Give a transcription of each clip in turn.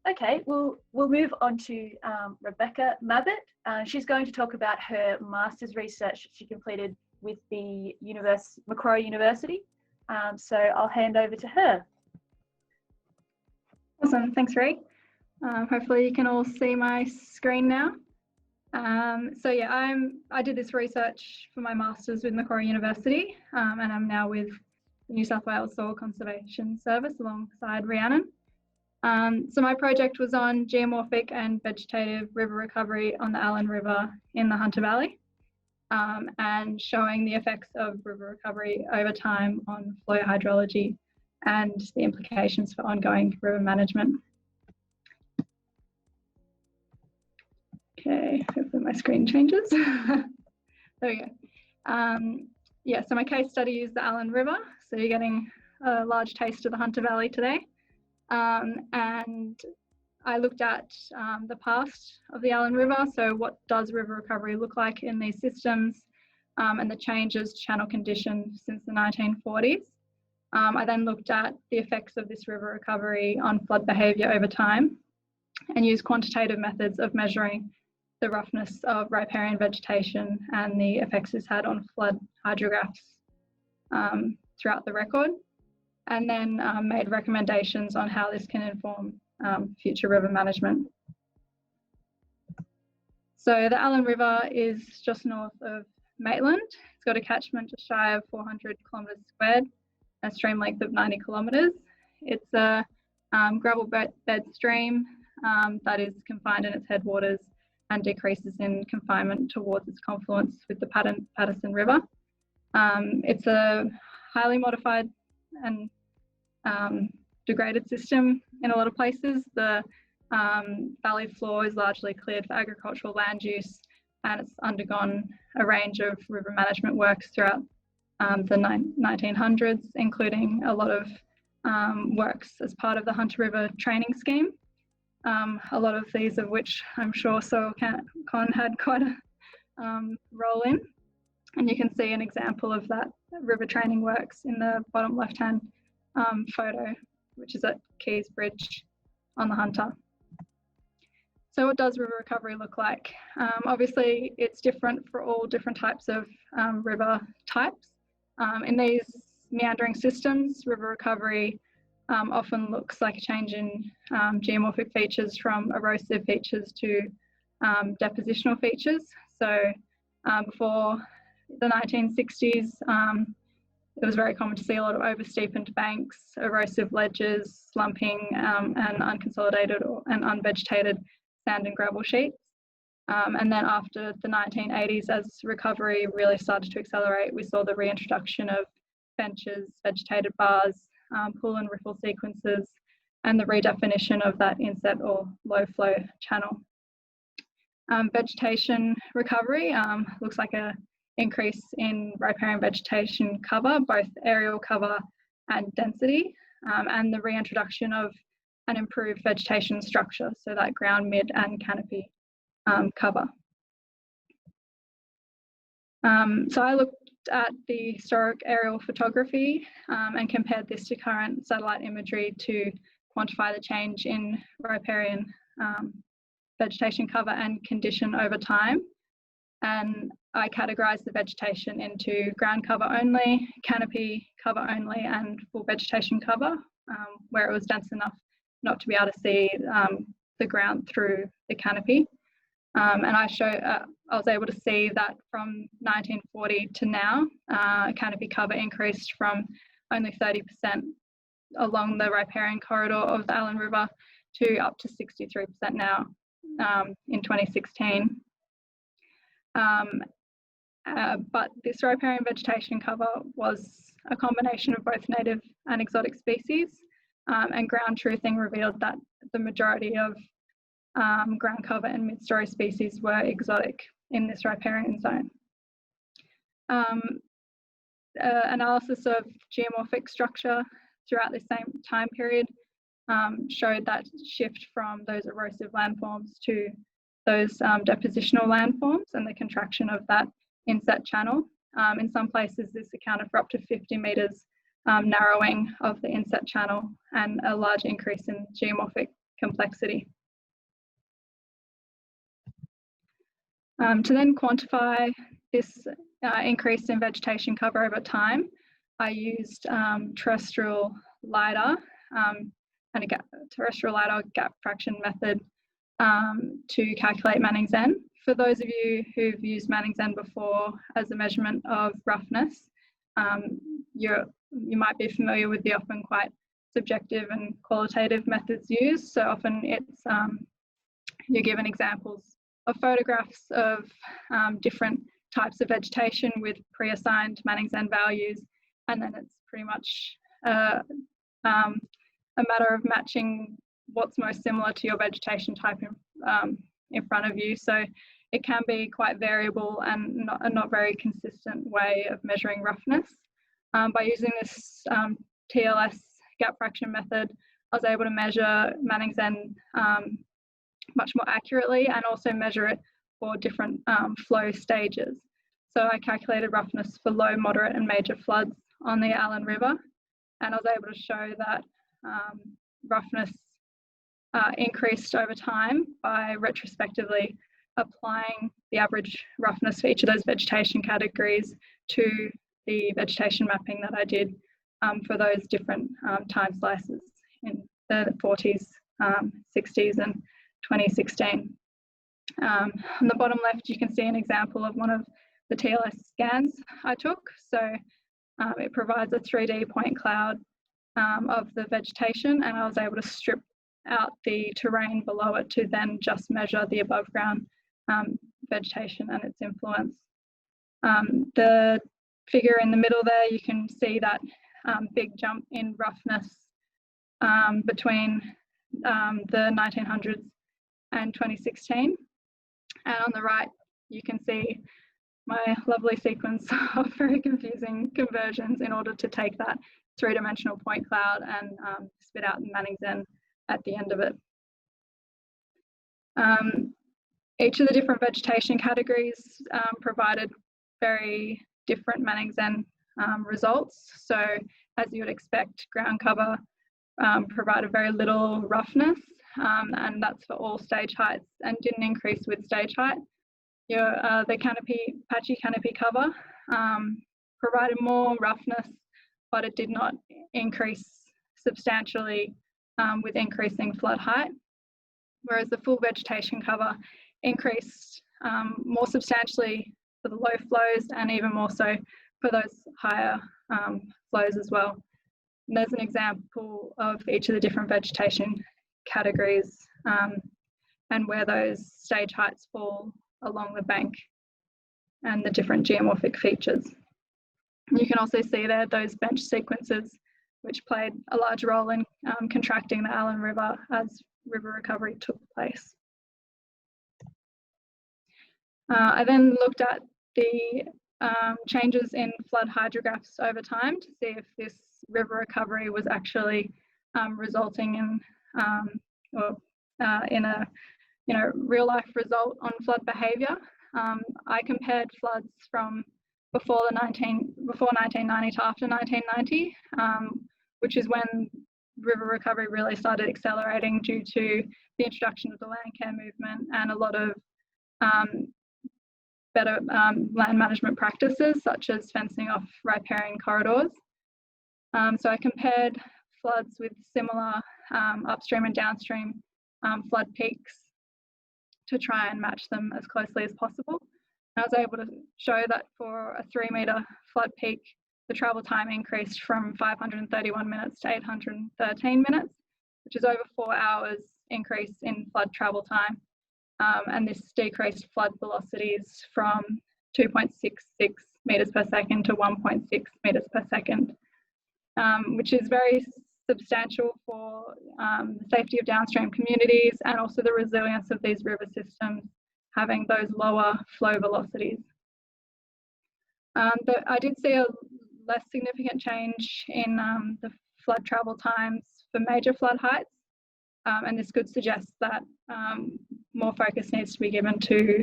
Okay, we'll move on to Rebecca Mabbott. She's going to talk about her master's research she completed with the Macquarie University. So I'll hand over to her. Awesome, thanks Ray. Hopefully you can all see my screen now. So yeah, I did this research for my master's with Macquarie University, and I'm now with the New South Wales Soil Conservation Service alongside Rhiannon. So my project was on geomorphic and vegetative river recovery on the Allyn River in the Hunter Valley, and showing the effects of river recovery over time on flow hydrology and the implications for ongoing river management. Okay, hopefully my screen changes. There we go. Yeah, so my case study is the Allyn River. So you're getting a large taste of the Hunter Valley today. And I looked at the past of the Allyn River. So what does river recovery look like in these systems, and the changes to channel conditions since the 1940s. I then looked at the effects of this river recovery on flood behaviour over time and used quantitative methods of measuring the roughness of riparian vegetation and the effects it's had on flood hydrographs throughout the record, and then made recommendations on how this can inform future river management. So the Allyn River is just north of Maitland. It's got a catchment just shy of 400 kilometres squared, a stream length of 90 kilometres. It's a gravel bed stream that is confined in its headwaters and decreases in confinement towards its confluence with the Patterson River. It's a highly modified and degraded system in a lot of places. The valley floor is largely cleared for agricultural land use, and it's undergone a range of river management works throughout the 1900s, including a lot of works as part of the Hunter River training scheme. A lot of these of which I'm sure SoilCon had quite a role in. And you can see an example of that river training works in the bottom left-hand photo, which is at Keys Bridge on the Hunter. So what does river recovery look like? Obviously, it's different for all different types of river types. In these meandering systems, river recovery often looks like a change in geomorphic features from erosive features to depositional features. So before the 1960s, it was very common to see a lot of oversteepened banks, erosive ledges, slumping, and unconsolidated and unvegetated sand and gravel sheets. And then after the 1980s, as recovery really started to accelerate, we saw the reintroduction of benches, vegetated bars, pool and riffle sequences, and the redefinition of that inset or low flow channel. Vegetation recovery looks like an increase in riparian vegetation cover, both aerial cover and density, and the reintroduction of an improved vegetation structure, so that ground, mid and canopy cover. So I looked at the historic aerial photography and compared this to current satellite imagery to quantify the change in riparian vegetation cover and condition over time. And I categorised the vegetation into ground cover only, canopy cover only, and full vegetation cover, where it was dense enough not to be able to see the ground through the canopy. And I was able to see that from 1940 to now, canopy cover increased from only 30% along the riparian corridor of the Allyn River to up to 63% now in 2016. But this riparian vegetation cover was a combination of both native and exotic species, and ground truthing revealed that the majority of ground cover and mid-story species were exotic in this riparian zone. Analysis of geomorphic structure throughout the same time period showed that shift from those erosive landforms to those depositional landforms and the contraction of that inset channel. In some places, this accounted for up to 50 metres narrowing of the inset channel and a large increase in geomorphic complexity. To then quantify this increase in vegetation cover over time, I used terrestrial LiDAR and a terrestrial LiDAR gap fraction method to calculate Manning's N. For those of you who've used Manning's N before as a measurement of roughness, you might be familiar with the often quite subjective and qualitative methods used. So often it's you're given examples of photographs of different types of vegetation with pre-assigned Manning's N values, and then it's pretty much a matter of matching what's most similar to your vegetation type in front of you. So it can be quite variable and not very consistent way of measuring roughness. By using this TLS gap fraction method, I was able to measure Manning's N much more accurately and also measure it for different flow stages. So I calculated roughness for low, moderate and major floods on the Allyn River, and I was able to show that roughness increased over time by retrospectively applying the average roughness for each of those vegetation categories to the vegetation mapping that I did for those different time slices in the 40s, 60s and 2016. On the bottom left, you can see an example of one of the TLS scans I took. So it provides a 3D point cloud of the vegetation, and I was able to strip out the terrain below it to then just measure the above ground vegetation and its influence. The figure in the middle there, you can see that big jump in roughness between the 1900s and 2016. And on the right, you can see my lovely sequence of very confusing conversions in order to take that three-dimensional point cloud and spit out the Manning's N at the end of it. Each of the different vegetation categories provided very different Manning's N results. So as you would expect, ground cover provided very little roughness, and that's for all stage heights, and didn't increase with stage height. The patchy canopy cover provided more roughness, but it did not increase substantially with increasing flood height, whereas the full vegetation cover increased more substantially for the low flows and even more so for those higher flows as well. And there's an example of each of the different vegetation categories and where those stage heights fall along the bank and the different geomorphic features. You can also see there those bench sequences which played a large role in contracting the Allyn River as river recovery took place. I then looked at the changes in flood hydrographs over time to see if this river recovery was actually resulting in in a real life result on flood behaviour. I compared floods from before 1990 to after 1990, which is when river recovery really started accelerating due to the introduction of the land care movement and a lot of better land management practices such as fencing off riparian corridors. So I compared floods with similar upstream and downstream flood peaks to try and match them as closely as possible. And I was able to show that for a 3-metre flood peak, the travel time increased from 531 minutes to 813 minutes, which is over 4 hours increase in flood travel time. And this decreased flood velocities from 2.66 metres per second to 1.6 metres per second, which is very substantial for the safety of downstream communities and also the resilience of these river systems having those lower flow velocities. I did see a less significant change in the flood travel times for major flood heights, and this could suggest that more focus needs to be given to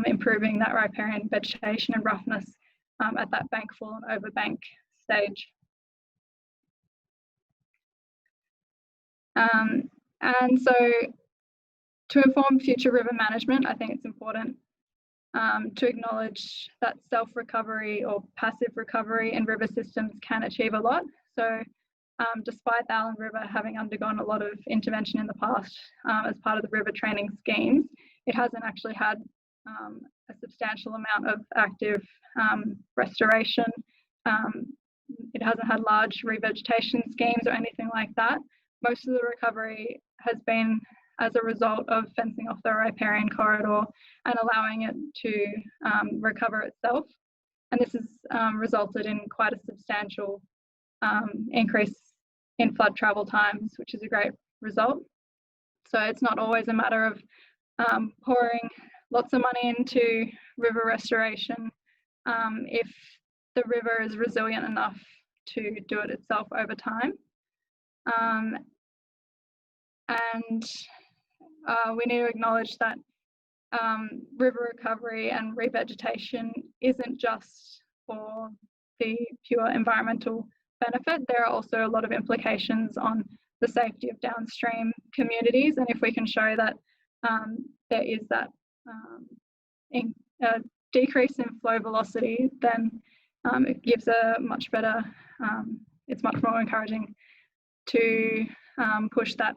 improving that riparian vegetation and roughness at that bankfall and overbank stage. And so to inform future river management, I think it's important to acknowledge that self-recovery or passive recovery in river systems can achieve a lot. So despite the Allyn River having undergone a lot of intervention in the past as part of the river training schemes, it hasn't actually had a substantial amount of active restoration. It hasn't had large revegetation schemes or anything like that. Most of the recovery has been as a result of fencing off the riparian corridor and allowing it to recover itself. And this has resulted in quite a substantial increase in flood travel times, which is a great result. So it's not always a matter of pouring lots of money into river restoration if the river is resilient enough to do it itself over time. And we need to acknowledge that river recovery and revegetation isn't just for the pure environmental benefit. There are also a lot of implications on the safety of downstream communities, and if we can show that there is that decrease in flow velocity, then it gives a much better, it's much more encouraging to push that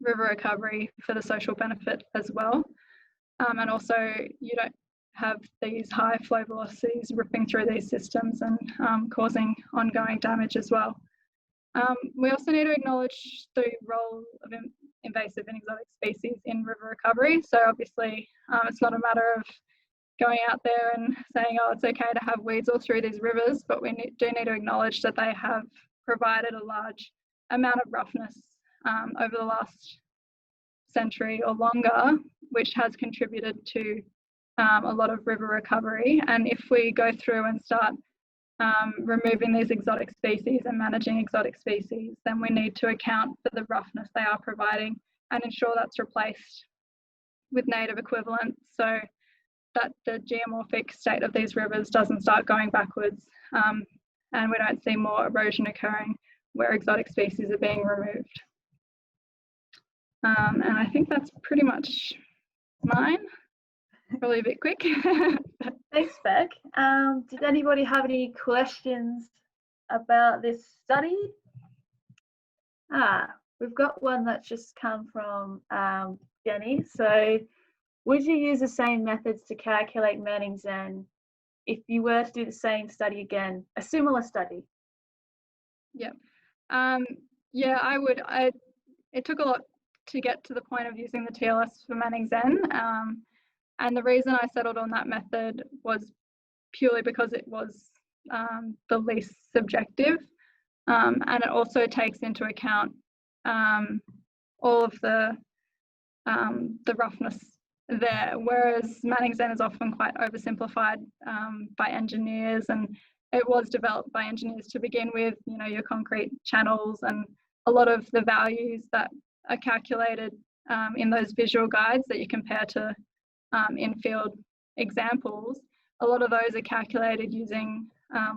river recovery for the social benefit as well. And also you don't have these high flow velocities ripping through these systems and causing ongoing damage as well. We also need to acknowledge the role of invasive and exotic species in river recovery. So obviously it's not a matter of going out there and saying, oh, it's okay to have weeds all through these rivers, but we do need to acknowledge that they have provided a large amount of roughness over the last century or longer, which has contributed to a lot of river recovery. And if we go through and start removing these exotic species and managing exotic species, then we need to account for the roughness they are providing and ensure that's replaced with native equivalents, so that the geomorphic state of these rivers doesn't start going backwards and we don't see more erosion occurring where exotic species are being removed. And I think that's pretty much mine. Probably a bit quick. Thanks, Beck. Did anybody have any questions about this study? We've got one that's just come from Jenny. So, would you use the same methods to calculate Manning's N if you were to do the same study again, a similar study? Yeah. Yeah, I would. It took a lot to get to the point of using the TLS for Manning's N. And the reason I settled on that method was purely because it was the least subjective, and it also takes into account all of the roughness there, whereas Manning's N is often quite oversimplified by engineers, and it was developed by engineers to begin with, you know, your concrete channels and a lot of the values that are calculated in those visual guides that you compare to in-field examples. A lot of those are calculated using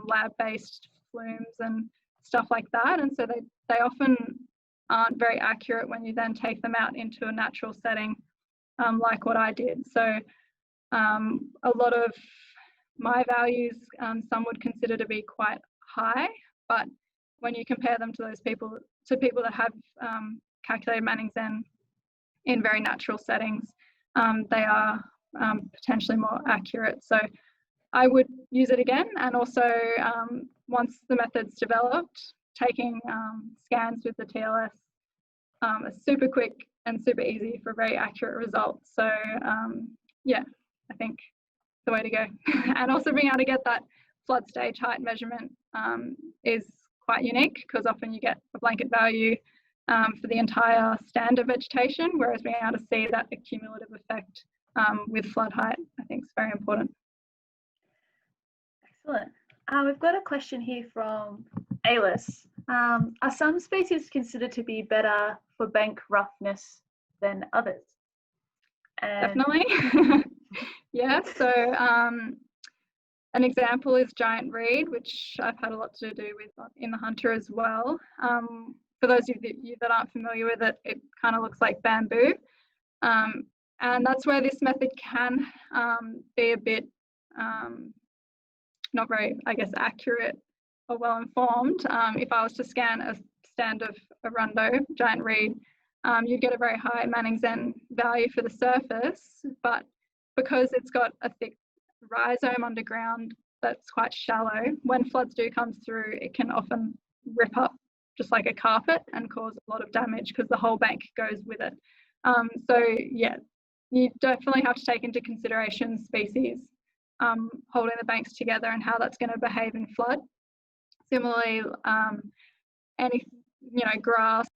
lab-based flumes and stuff like that, and so they often aren't very accurate when you then take them out into a natural setting like what I did. So a lot of my values some would consider to be quite high, but when you compare them to those people that have calculated Manning's N in very natural settings, they are potentially more accurate. So I would use it again, and also once the method's developed, taking scans with the TLS is super quick and super easy for very accurate results. So yeah, I think the way to go. And also being able to get that flood stage height measurement is quite unique, because often you get a blanket value for the entire stand of vegetation, whereas being able to see that accumulative effect with flood height, I think is very important. Excellent. We've got a question here from Alice. Are some species considered to be better for bank roughness than others? Definitely. Yeah, so an example is giant reed, which I've had a lot to do with in the Hunter as well. for those of you that aren't familiar with it, it kind of looks like bamboo. And that's where this method can be a bit not very, I guess, accurate or well informed. If I was to scan a stand of Arundo, giant reed, you'd get a very high Manning-Zen value for the surface, but because it's got a thick rhizome underground that's quite shallow, when floods do come through, it can often rip up just like a carpet and cause a lot of damage because the whole bank goes with it. So yeah, you definitely have to take into consideration species holding the banks together and how that's going to behave in flood. Similarly, any grass,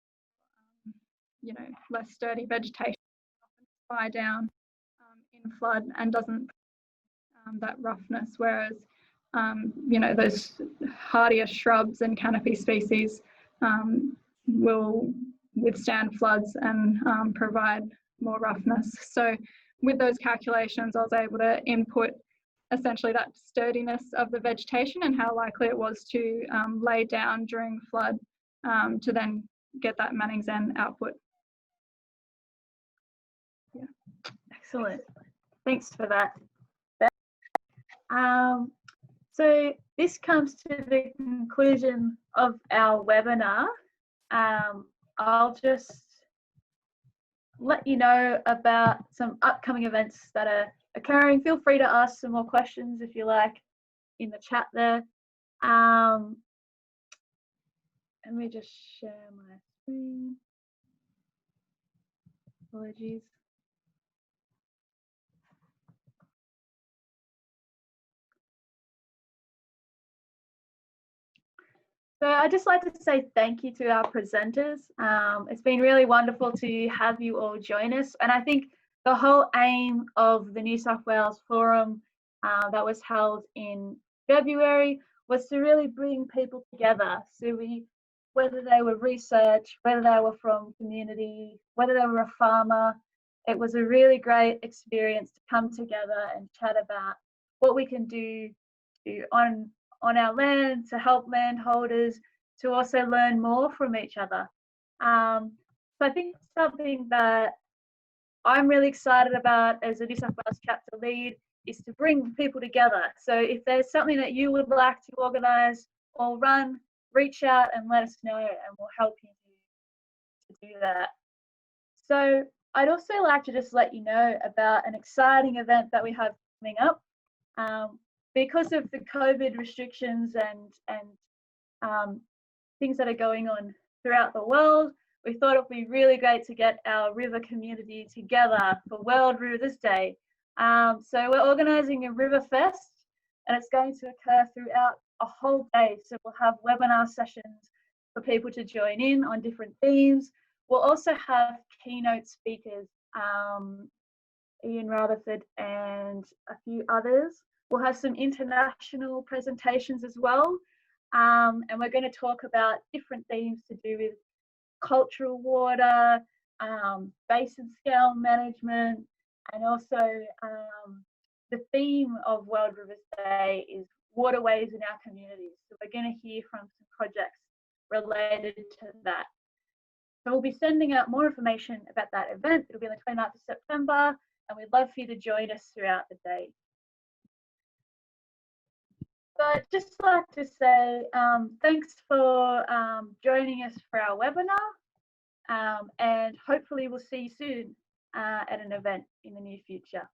less sturdy vegetation often fly down in flood and doesn't that roughness, whereas those hardier shrubs and canopy species will withstand floods and provide more roughness. So with those calculations, I was able to input essentially that sturdiness of the vegetation and how likely it was to lay down during flood to then get that Manning-Zen output. Yeah. Excellent. Thanks for that. So this comes to the conclusion of our webinar. I'll just let you know about some upcoming events that are occurring. Feel free to ask some more questions if you like in the chat there. Let me just share my screen. Apologies. So I'd just like to say thank you to our presenters. It's been really wonderful to have you all join us. And I think the whole aim of the New South Wales Forum that was held in February was to really bring people together. So whether they were research, whether they were from community, whether they were a farmer, it was a really great experience to come together and chat about what we can do on our land, to help landholders, to also learn more from each other. So I think something that I'm really excited about as a New South Wales chapter lead is to bring people together. So if there's something that you would like to organise or run, reach out and let us know and we'll help you to do that. So I'd also like to just let you know about an exciting event that we have coming up. Because of the COVID restrictions and things that are going on throughout the world, we thought it would be really great to get our river community together for World Rivers Day. So we're organising a River Fest, and it's going to occur throughout a whole day. So we'll have webinar sessions for people to join in on different themes. We'll also have keynote speakers, Ian Rutherford and a few others. We'll have some international presentations as well. And we're going to talk about different themes to do with cultural water, basin scale management, and also the theme of World Rivers Day is waterways in our communities. So we're going to hear from some projects related to that. So we'll be sending out more information about that event. It'll be on the 29th of September, and we'd love for you to join us throughout the day. So I'd just like to say thanks for joining us for our webinar, and hopefully we'll see you soon at an event in the near future.